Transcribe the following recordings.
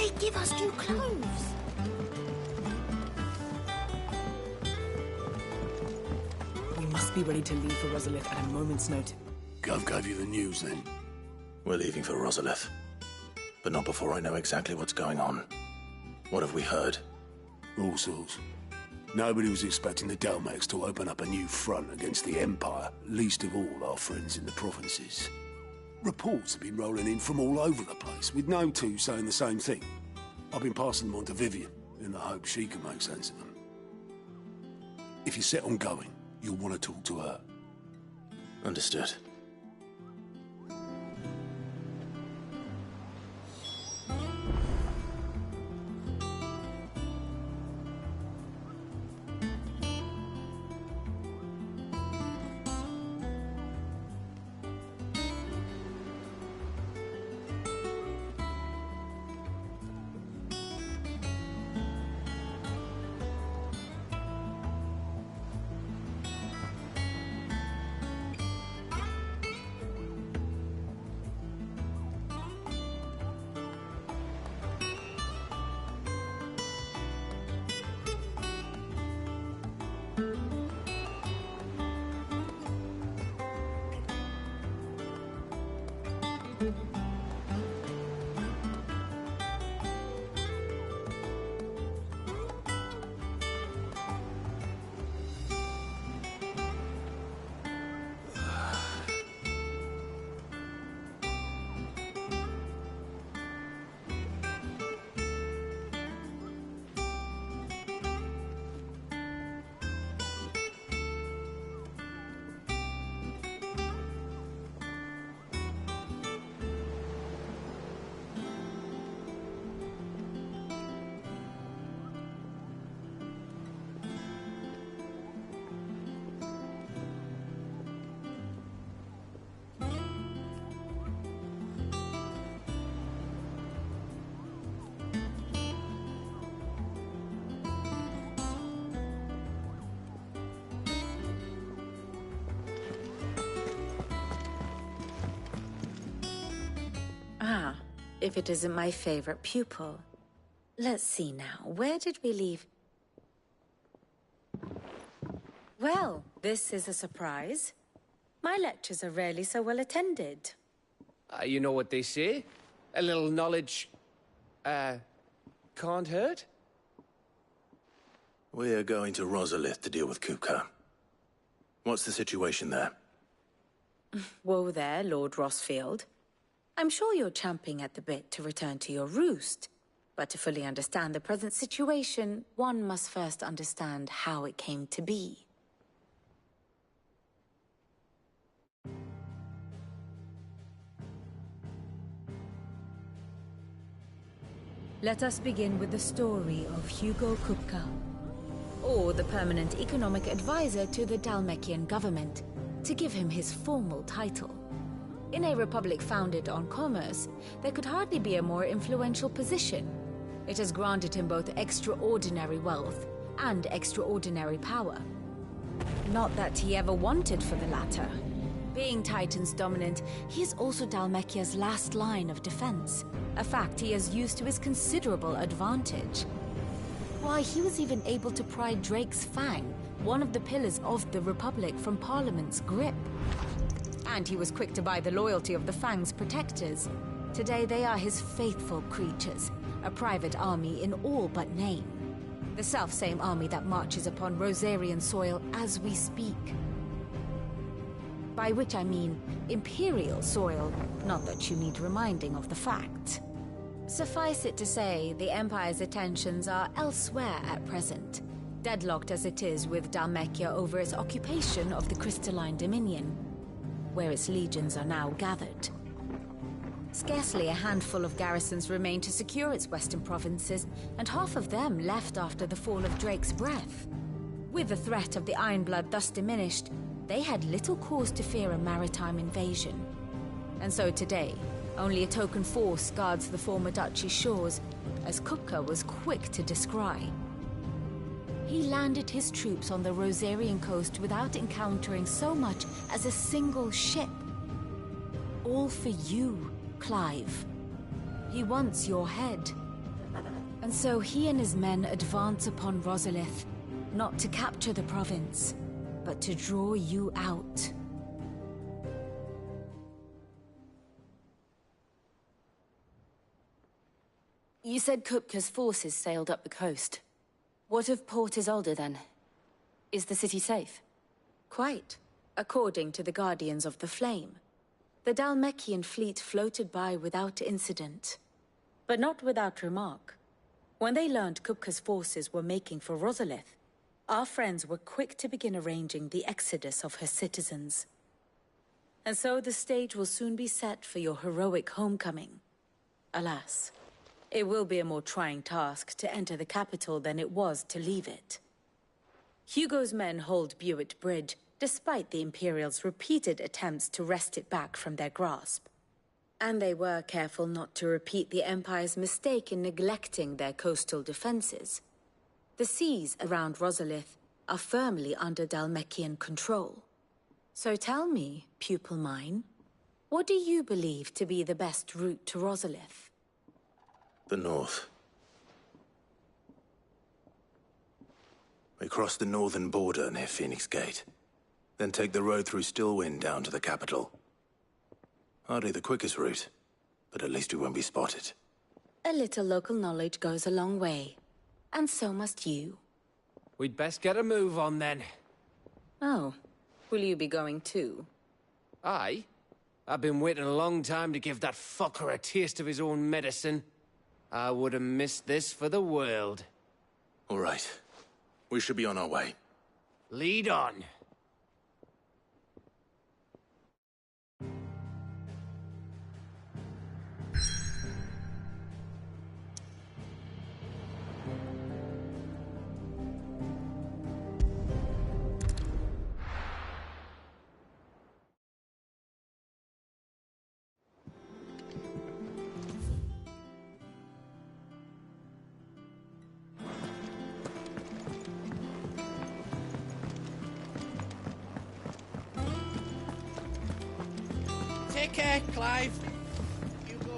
they give us new clothes? We must be ready to leave for Rosalith at a moment's notice. Gov gave you the news then? We're leaving for Rosalith. But not before I know exactly what's going on. What have we heard? All sorts. Nobody was expecting the Dalmex to open up a new front against the Empire, least of all our friends in the provinces. Reports have been rolling in from all over the place, with no two saying the same thing. I've been passing them on to Vivian, in the hope she can make sense of them. If you're set on going, you'll want to talk to her. Understood. Ah, if it isn't my favorite pupil. Let's see now, where did we leave? Well, this is a surprise. My lectures are rarely so well attended. You know what they say? A little knowledge, can't hurt? We're going to Rosalith to deal with Kupka. What's the situation there? Whoa there, Lord Rossfield. I'm sure you're champing at the bit to return to your roost. But to fully understand the present situation, one must first understand how it came to be. Let us begin with the story of Hugo Kupka, or the permanent economic advisor to the Dalmekian government, to give him his formal title. In a republic founded on commerce, there could hardly be a more influential position. It has granted him both extraordinary wealth and extraordinary power. Not that he ever wanted for the latter. Being Titan's dominant, he is also Dalmekia's last line of defense, a fact he has used to his considerable advantage. Why, he was even able to pry Drake's Fang, one of the pillars of the Republic, from Parliament's grip. And he was quick to buy the loyalty of the Fang's protectors. Today they are his faithful creatures, a private army in all but name. The self-same army that marches upon Rosarian soil as we speak. By which I mean Imperial soil, not that you need reminding of the fact. Suffice it to say, the Empire's attentions are elsewhere at present, deadlocked as it is with Dalmekia over its occupation of the Crystalline Dominion, where its legions are now gathered. Scarcely a handful of garrisons remain to secure its western provinces, and half of them left after the fall of Drake's Breath. With the threat of the Ironblood thus diminished, they had little cause to fear a maritime invasion. And so today, only a token force guards the former duchy's shores, as Kupka was quick to descry. He landed his troops on the Rosarian coast without encountering so much as a single ship. All for you, Clive. He wants your head. And so he and his men advance upon Rosalith, not to capture the province, but to draw you out. You said Kupka's forces sailed up the coast. What of Port Isolde then? Is the city safe? Quite, according to the Guardians of the Flame. The Dalmekian fleet floated by without incident, but not without remark. When they learned Kupka's forces were making for Rosalith, our friends were quick to begin arranging the exodus of her citizens. And so the stage will soon be set for your heroic homecoming. Alas, it will be a more trying task to enter the capital than it was to leave it. Hugo's men hold Buet Bridge, despite the Imperials' repeated attempts to wrest it back from their grasp. And they were careful not to repeat the Empire's mistake in neglecting their coastal defenses. The seas around Rosalith are firmly under Dalmekian control. So tell me, pupil mine, what do you believe to be the best route to Rosalith? The north. We cross the northern border near Phoenix Gate, then take the road through Stillwind down to the capital. Hardly the quickest route, but at least we won't be spotted. A little local knowledge goes a long way, and so must you. We'd best get a move on then. Oh, will you be going too? Aye. I've been waiting a long time to give that fucker a taste of his own medicine. I would have missed this for the world. All right. We should be on our way. Lead on. Take care, Clive. You go.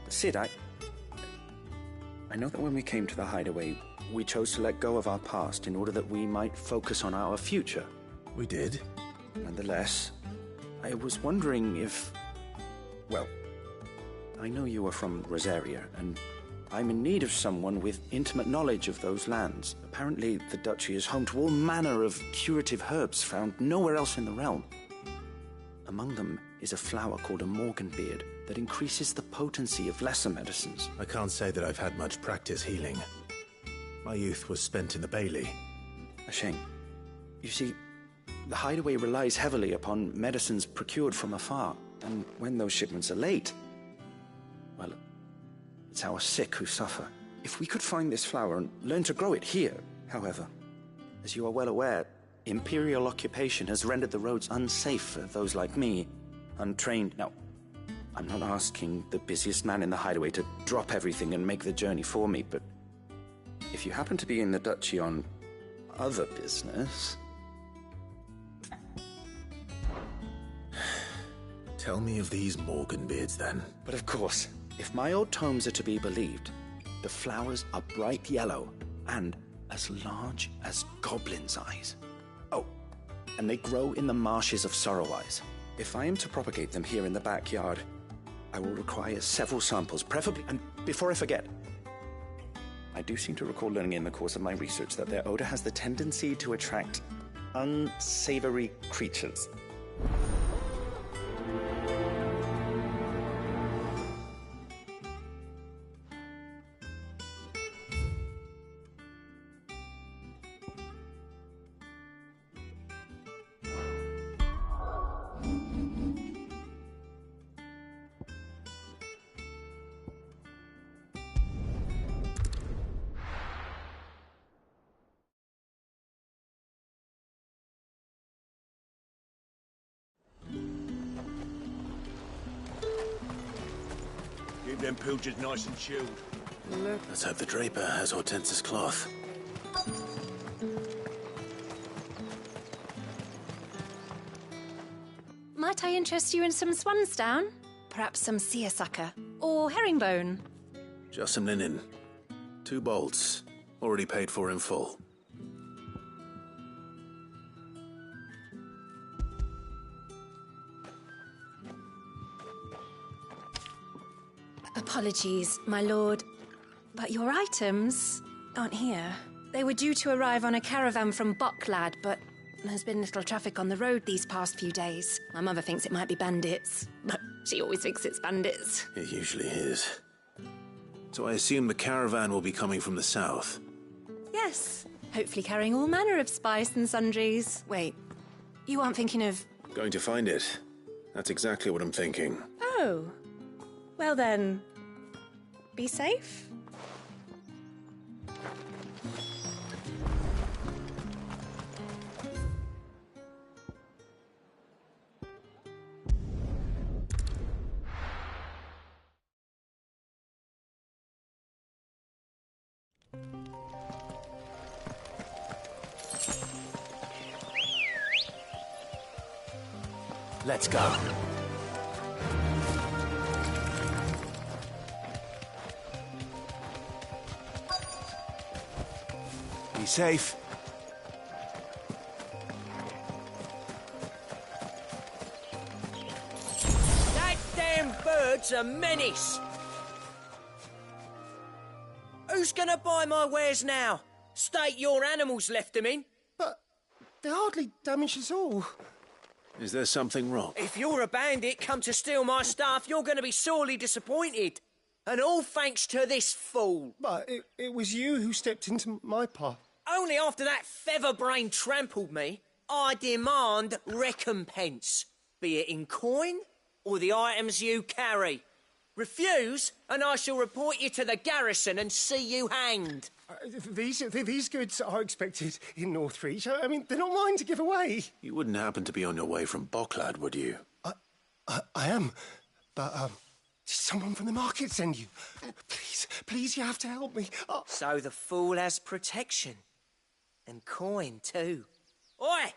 Sid, I know that when we came to the hideaway, we chose to let go of our past in order that we might focus on our future. We did? Nonetheless, I was wondering if... Well, I know you are from Rosaria, and I'm in need of someone with intimate knowledge of those lands. Apparently, the Duchy is home to all manner of curative herbs found nowhere else in the realm. Among them is a flower called a Morganbeard that increases the potency of lesser medicines. I can't say that I've had much practice healing. My youth was spent in the Bailey. A shame. You see, the hideaway relies heavily upon medicines procured from afar, and when those shipments are late, well, it's our sick who suffer. If we could find this flower and learn to grow it here, however, as you are well aware, Imperial occupation has rendered the roads unsafe for those like me, untrained. Now, I'm not asking the busiest man in the hideaway to drop everything and make the journey for me, but if you happen to be in the Duchy on other business... Tell me of these Morganbeards, then. But of course, if my old tomes are to be believed, the flowers are bright yellow and as large as goblins' eyes. Oh, and they grow in the marshes of Sorrowise. If I am to propagate them here in the backyard, I will require several samples, preferably... And before I forget, I do seem to recall learning in the course of my research that their odor has the tendency to attract unsavory creatures. Keep them pilgers nice and chilled. Let's hope the Draper has Hortense's cloth. Might I interest you in some swansdown? Perhaps some seersucker? Or herringbone? Just some linen. 2 bolts. Already paid for in full. Apologies, my lord, but your items aren't here. They were due to arrive on a caravan from Bocklad, but there's been little traffic on the road these past few days. My mother thinks it might be bandits, but she always thinks it's bandits. It usually is. So I assume the caravan will be coming from the south. Yes, hopefully carrying all manner of spice and sundries. Wait, you aren't thinking of... Going to find it. That's exactly what I'm thinking. Oh, well then, be safe. Let's go. Be safe. That damn bird's a menace! Who's gonna buy my wares now? State your animals left them in? But they hardly damage us all. Is there something wrong? If you're a bandit come to steal my stuff, you're gonna be sorely disappointed. And all thanks to this fool. But it was you who stepped into my path. Only after that feather-brain trampled me, I demand recompense. Be it in coin or the items you carry. Refuse, and I shall report you to the garrison and see you hanged. These goods are expected in Northreach. I mean, they're not mine to give away. You wouldn't happen to be on your way from Bocklad, would you? I am, but did someone from the market send you? Please, you have to help me. So the fool has protection. And coin, too. Oi!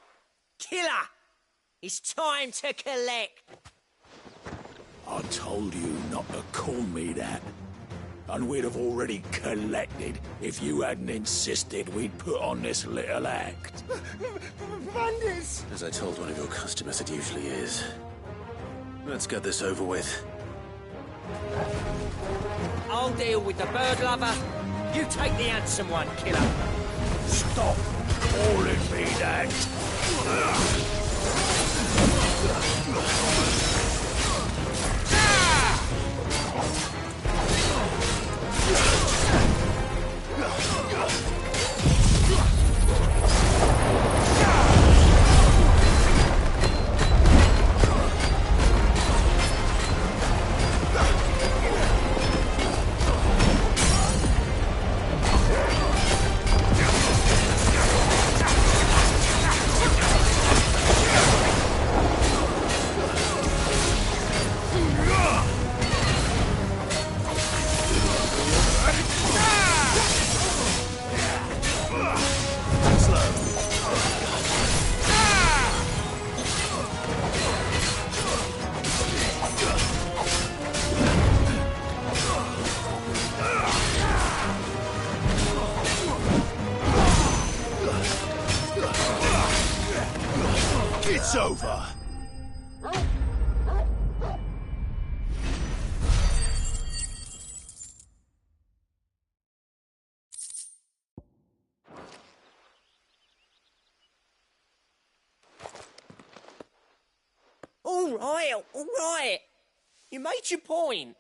Killer! It's time to collect. I told you not to call me that. And we'd have already collected if you hadn't insisted we'd put on this little act. Bandits! As I told one of your customers, it usually is. Let's get this over with. I'll deal with the bird lover. You take the handsome one, killer. Stop calling me that. It's over. All right. You made your point.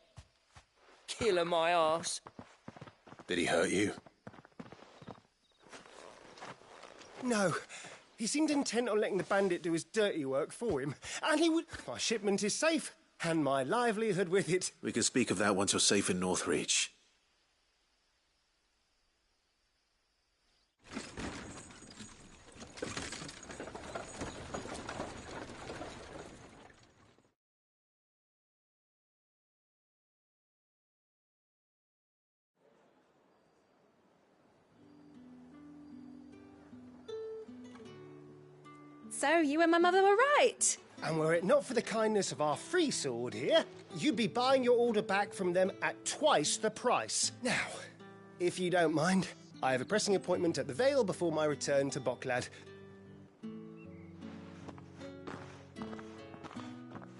Killer my ass. Did he hurt you? No. He seemed intent on letting the bandit do his dirty work for him. And he would... My shipment is safe, and my livelihood with it. We can speak of that once you're safe in Northreach. So you and my mother were right. And were it not for the kindness of our free sword here, you'd be buying your order back from them at twice the price. Now, if you don't mind, I have a pressing appointment at the Vale before my return to Boklad.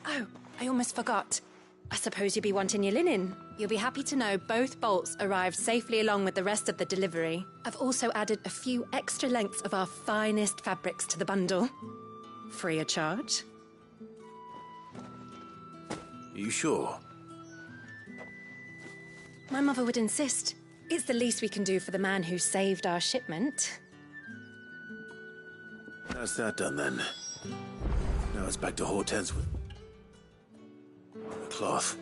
Oh, I almost forgot. I suppose you'll be wanting your linen. You'll be happy to know both bolts arrived safely along with the rest of the delivery. I've also added a few extra lengths of our finest fabrics to the bundle. Free of charge. Are you sure? My mother would insist. It's the least we can do for the man who saved our shipment. That's that done then. Now it's back to Hortense with the cloth.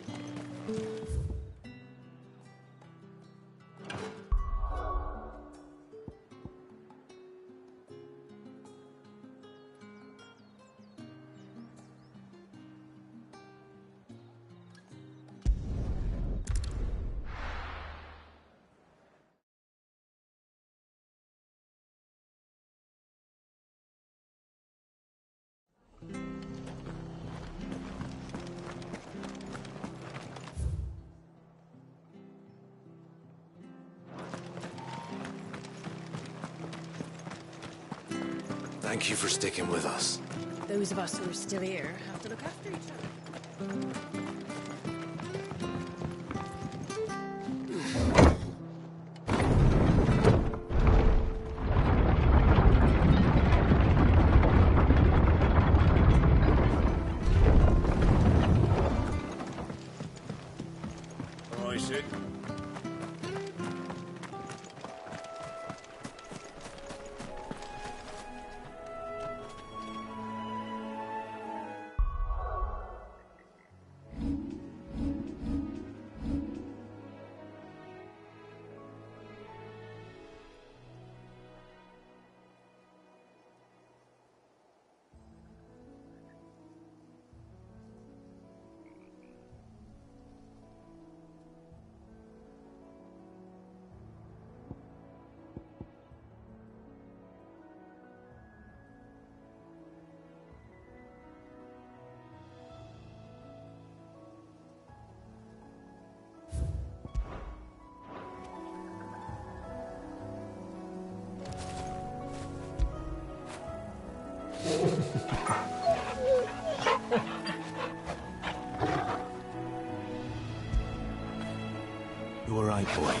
Thank you for sticking with us. Those of us who are still here have to look after each other. You all right, boy?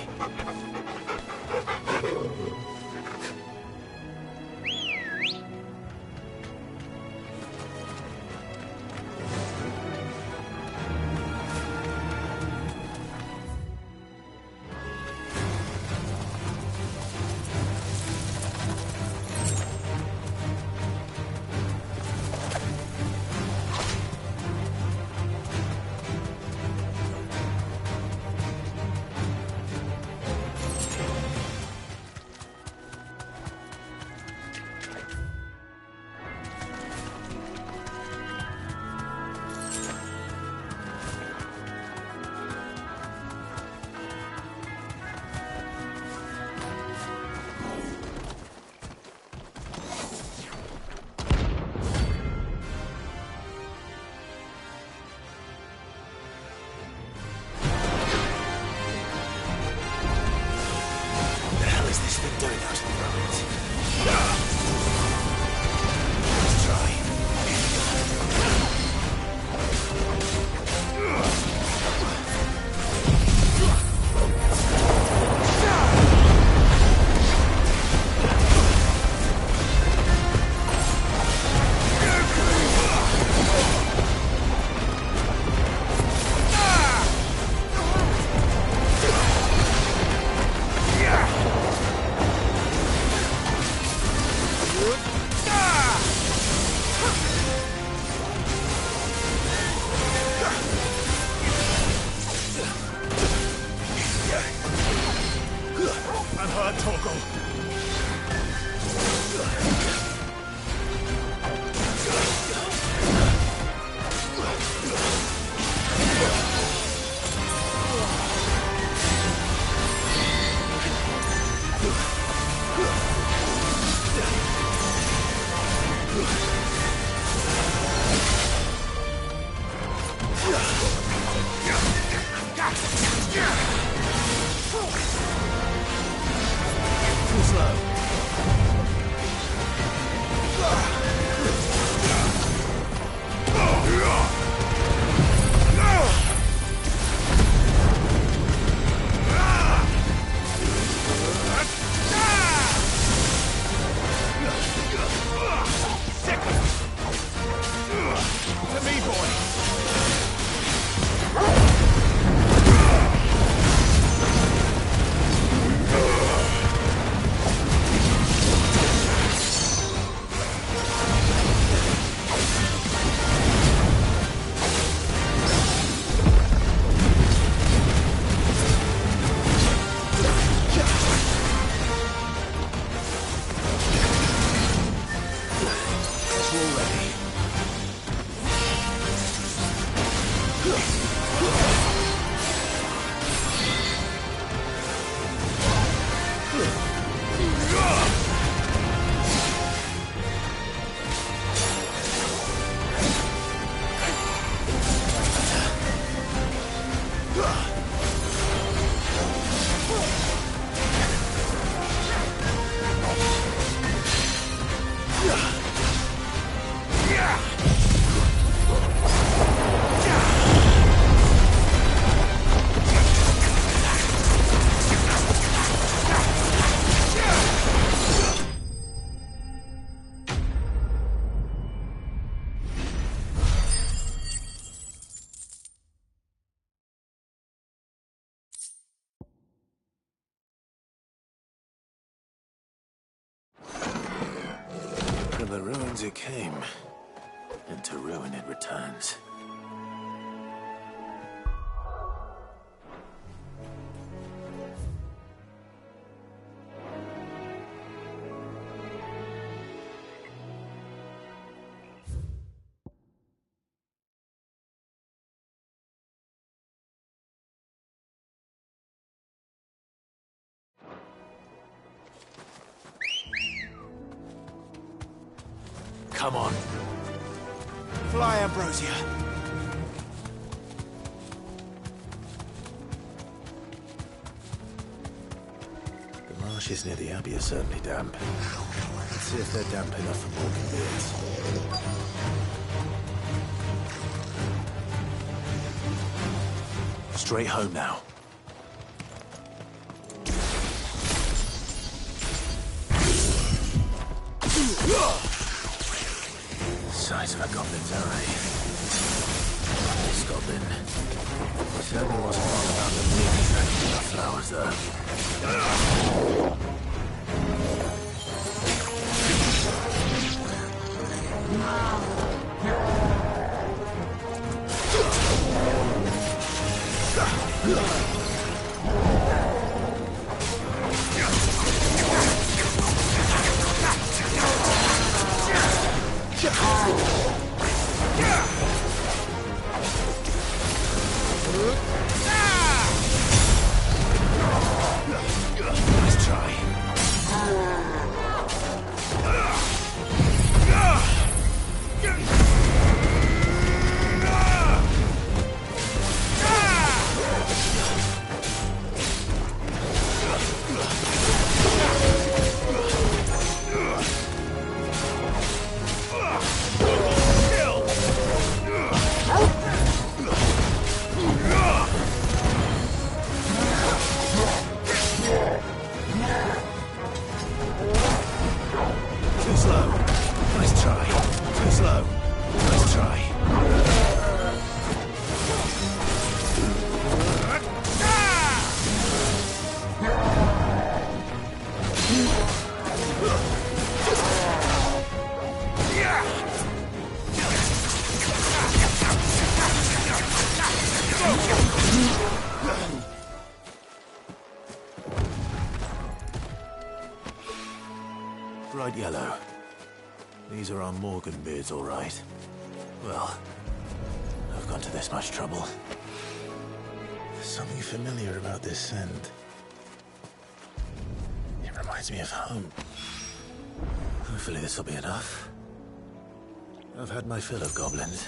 the ruins it came, and to ruin it returns. Come on. Fly, Ambrosia. The marshes near the Abbey are certainly damp. Let's see if they're damp enough for walking beards. Straight home now. Size of a goblin's eye. This goblin certainly wasn't wrong about the big effect of the flowers, though. Nice try. Too slow. Nice try. Too slow. Nice try. Bright yellow. These are our Morgan beards, all right. Well, I've gone to this much trouble. There's something familiar about this scent. It reminds me of home. Hopefully this will be enough. I've had my fill of goblins.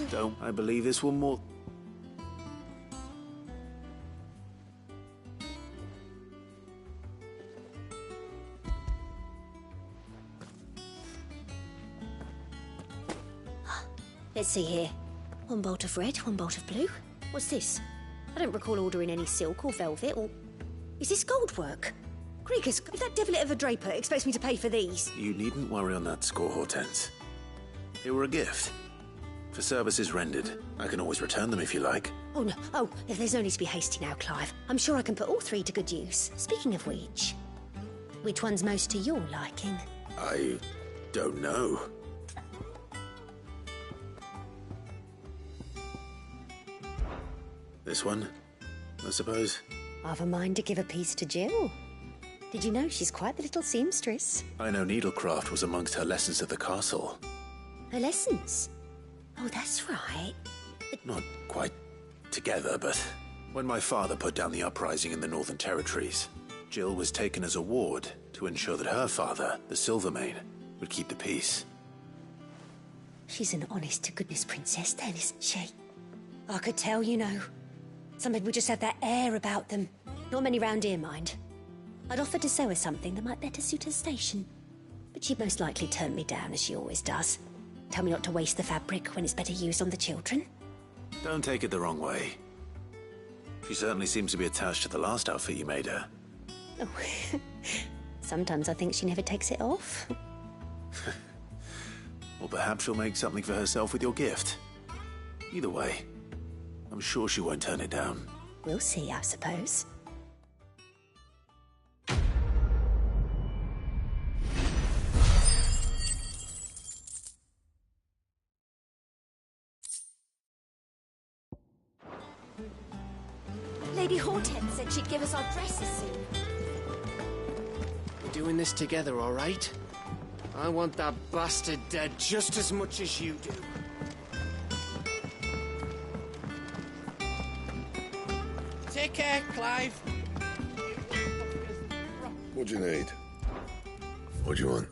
Don't I believe this will more... Let's see here. One bolt of red, one bolt of blue. What's this? I don't recall ordering any silk or velvet or... Is this gold work? Creakers, if that devil of a draper expects me to pay for these... You needn't worry on that score, Hortense. They were a gift. For services rendered. I can always return them if you like. Oh, no. Oh, there's no need to be hasty now, Clive. I'm sure I can put all three to good use. Speaking of which one's most to your liking? I don't know. This one, I suppose? I've a mind to give a piece to Jill. Did you know she's quite the little seamstress? I know needlecraft was amongst her lessons at the castle. Her lessons? Oh, that's right. Not quite together, but when my father put down the uprising in the Northern Territories, Jill was taken as a ward to ensure that her father, the Silvermane, would keep the peace. She's an honest-to-goodness princess then, isn't she? I could tell, you know. Some people just have that air about them. Not many round here, mind. I'd offered to sew her something that might better suit her station. But she'd most likely turn me down, as she always does. Tell me not to waste the fabric when it's better used on the children. Don't take it the wrong way. She certainly seems to be attached to the last outfit you made her. Oh, sometimes I think she never takes it off. Or perhaps she'll make something for herself with your gift. Either way, I'm sure she won't turn it down. We'll see, I suppose. Lady Hortense said she'd give us our dresses soon. We're doing this together, all right? I want that bastard dead just as much as you do. Take care, Clive. What do you need? What do you want?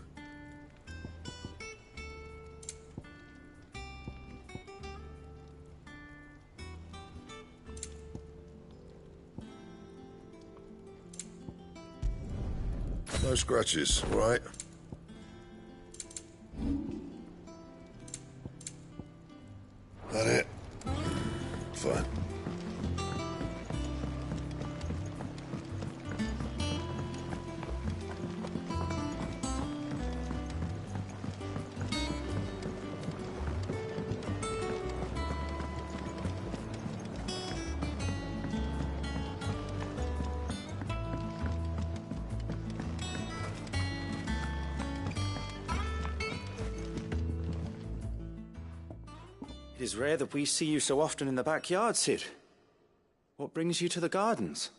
No scratches, all right? That it? Fine. It is rare that we see you so often in the backyard, Sid. What brings you to the gardens?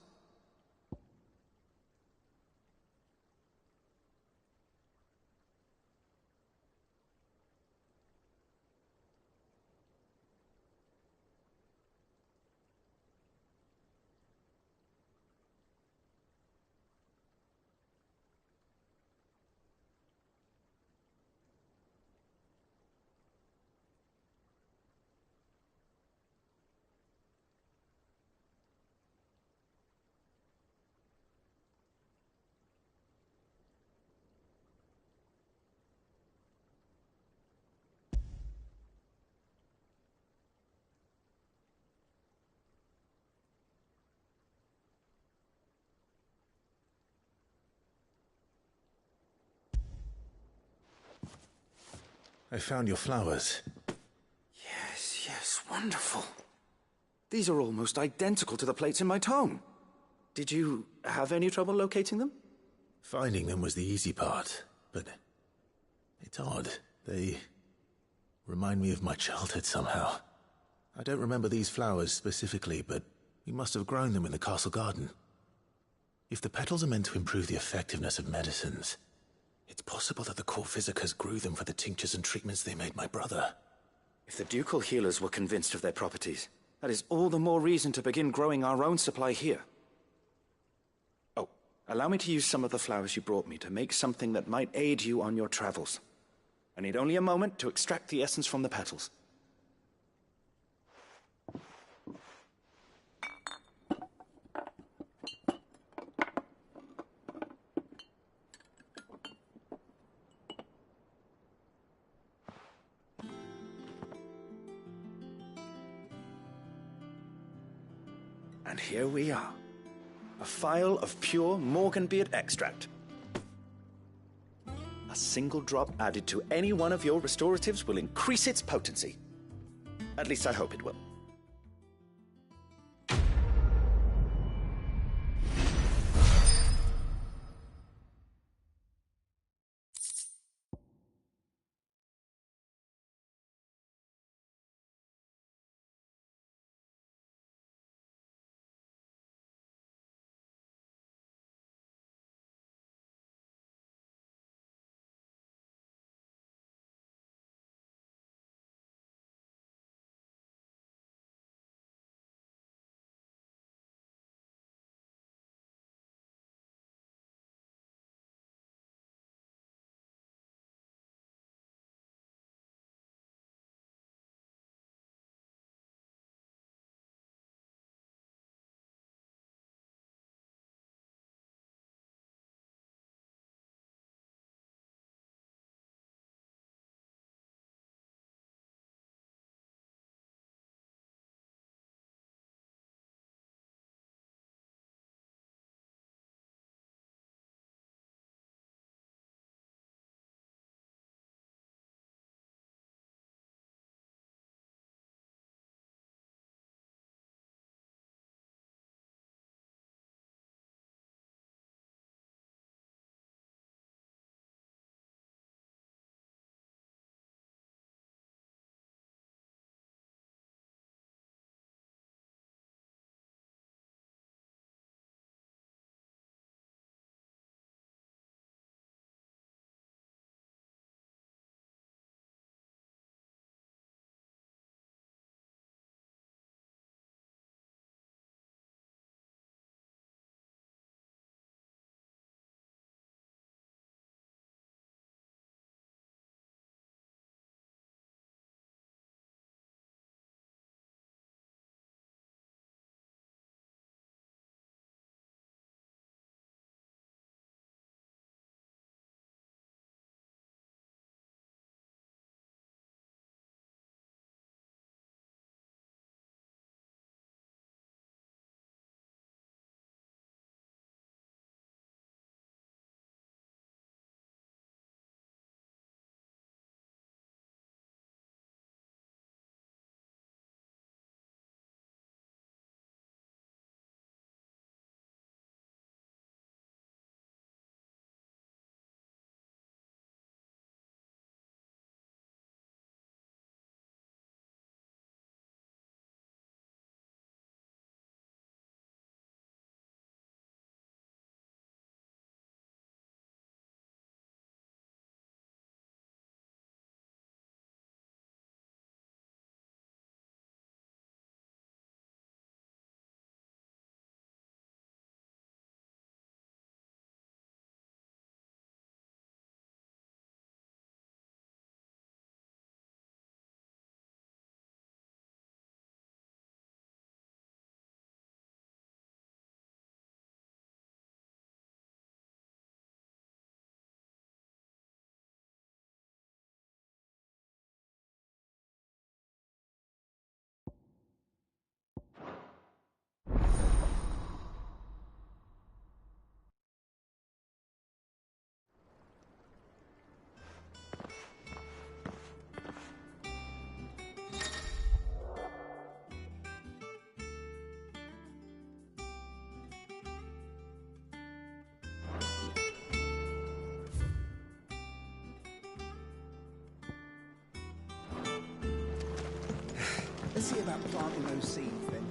I found your flowers. Yes, yes, wonderful. These are almost identical to the plates in my tome. Did you have any trouble locating them? Finding them was the easy part, but it's odd. They remind me of my childhood somehow. I don't remember these flowers specifically, but we must have grown them in the castle garden. If the petals are meant to improve the effectiveness of medicines, it's possible that the court physicers grew them for the tinctures and treatments they made my brother. If the ducal healers were convinced of their properties, that is all the more reason to begin growing our own supply here. Oh, allow me to use some of the flowers you brought me to make something that might aid you on your travels. I need only a moment to extract the essence from the petals. And here we are. A phial of pure Morganbeard extract. A single drop added to any one of your restoratives will increase its potency. At least I hope it will. see about planting those seeds then?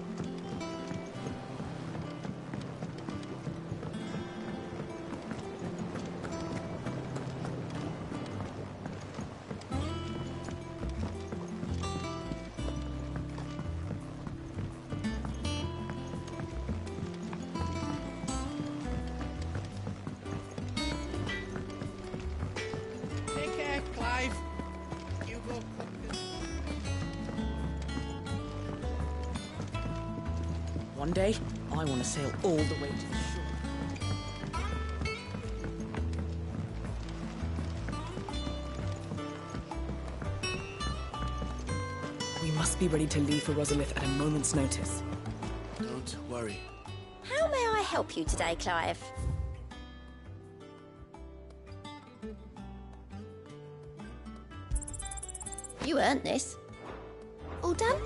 Take care, Clive. Hugo Kupka. One day, I want to sail all the way to the shore. We must be ready to leave for Rosalith at a moment's notice. Don't worry. How may I help you today, Clive? You earned this. All done?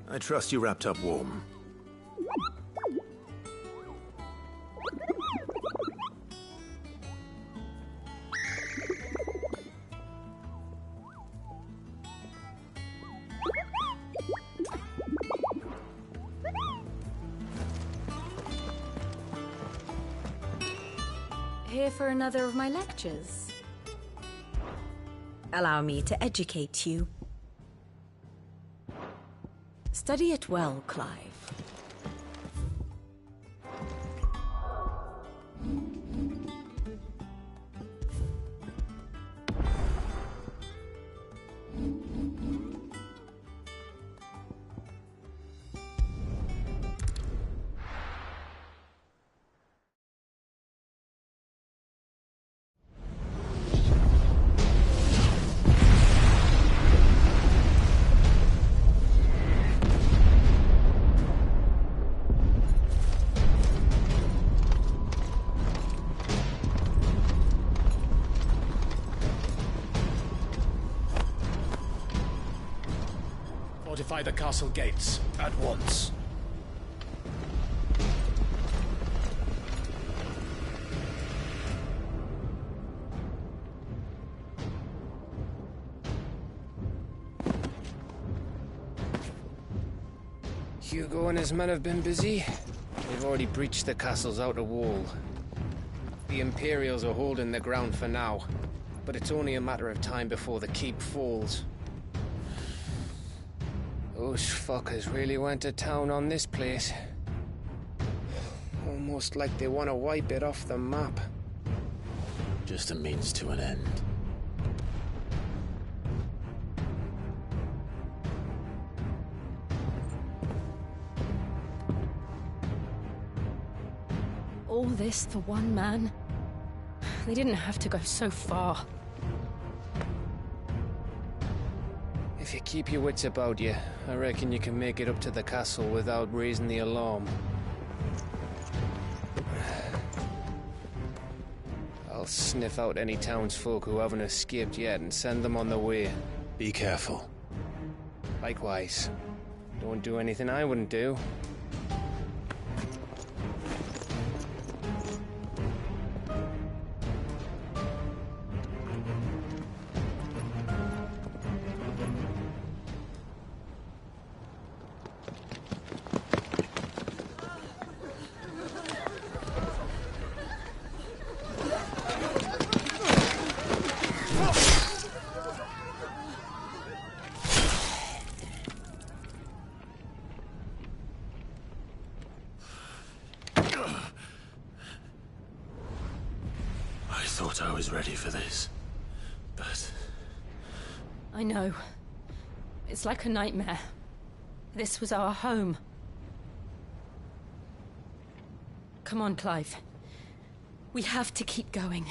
I trust you wrapped up warm. Here for another of my lectures? Allow me to educate you. Study it well, Clive. Fortify the castle gates at once. Hugo and his men have been busy. They've already breached the castle's outer wall. The Imperials are holding the ground for now, but it's only a matter of time before the keep falls. Those fuckers really went to town on this place. Almost like they want to wipe it off the map. Just a means to an end. All this for one man? They didn't have to go so far. If you keep your wits about you, I reckon you can make it up to the castle without raising the alarm. I'll sniff out any townsfolk who haven't escaped yet and send them on their way. Be careful. Likewise. Don't do anything I wouldn't do. I thought I was ready for this, but... I know. It's like a nightmare. This was our home. Come on, Clive. We have to keep going.